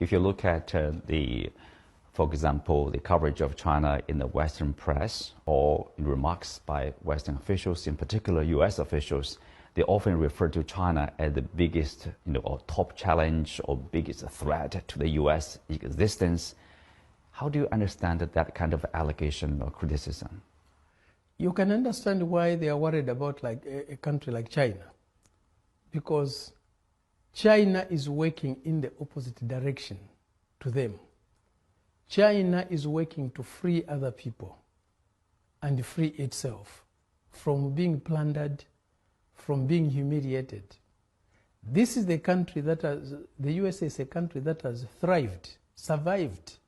if you look at for example, the coverage of China in the Western press or in remarks by Western officials, in particular U.S. officials, they often refer to China as the biggest, or top challenge or biggest threat to the U.S. existence. How do you understand that kind of allegation or criticism? You can understand why they are worried about like a country like China, because China is working in the opposite direction to them. China is working to free other people and free itself from being plundered, from being humiliated. This is the country that the USA is a country that has thrived, survived,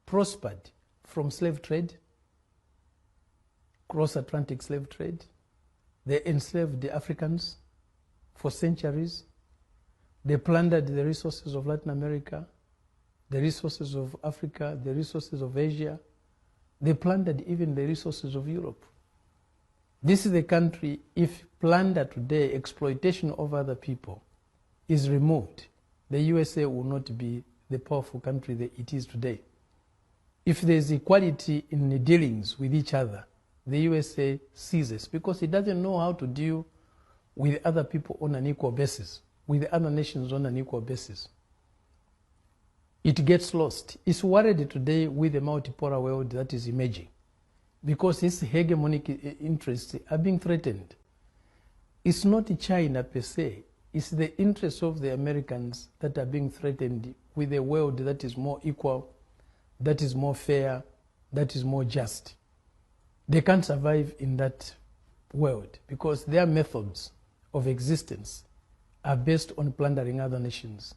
prospered from slave trade, cross-Atlantic slave trade. They enslaved the Africans for centuries. They plundered the resources of Latin America, the resources of Africa, the resources of Asia. They plundered even the resources of Europe. This is the country, if plunder today, exploitation of other people is removed, the USA will not be the powerful country that it is today. If there is equality in the dealings with each other, the USA ceases because it doesn't know how to deal with other people on an equal basis, with other nations on an equal basis. It gets lost. It's worried today with the multipolar world that is emerging because its hegemonic interests are being threatened. It's not China per se. It's the interests of the Americans that are being threatened with a world that is more equal, that is more fair, that is more just. They can't survive in that world because their methods of existence are based on plundering other nations,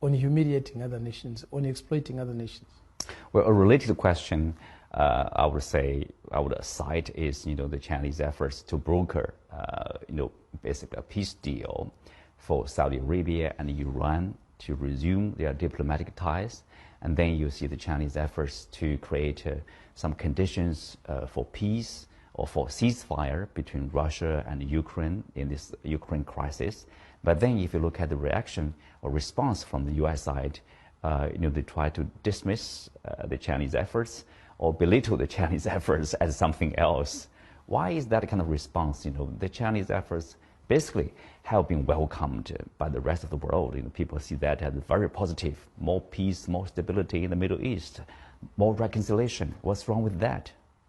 on humiliating other nations, on exploiting other nations. Well, a related question, I would cite is, the Chinese efforts to broker, basically a peace deal for Saudi Arabia and Iran to resume their diplomatic ties. And then you see the Chinese efforts to create some conditions for peace or for ceasefire between Russia and Ukraine in this Ukraine crisis. But then if you look at the reaction or response from the US side, they try to dismiss the Chinese efforts or belittle the Chinese efforts as something else. Why is that kind of response? The Chinese efforts basically have been welcomed by the rest of the world. People see that as very positive, more peace, more stability in the Middle East, more reconciliation. What's wrong with that?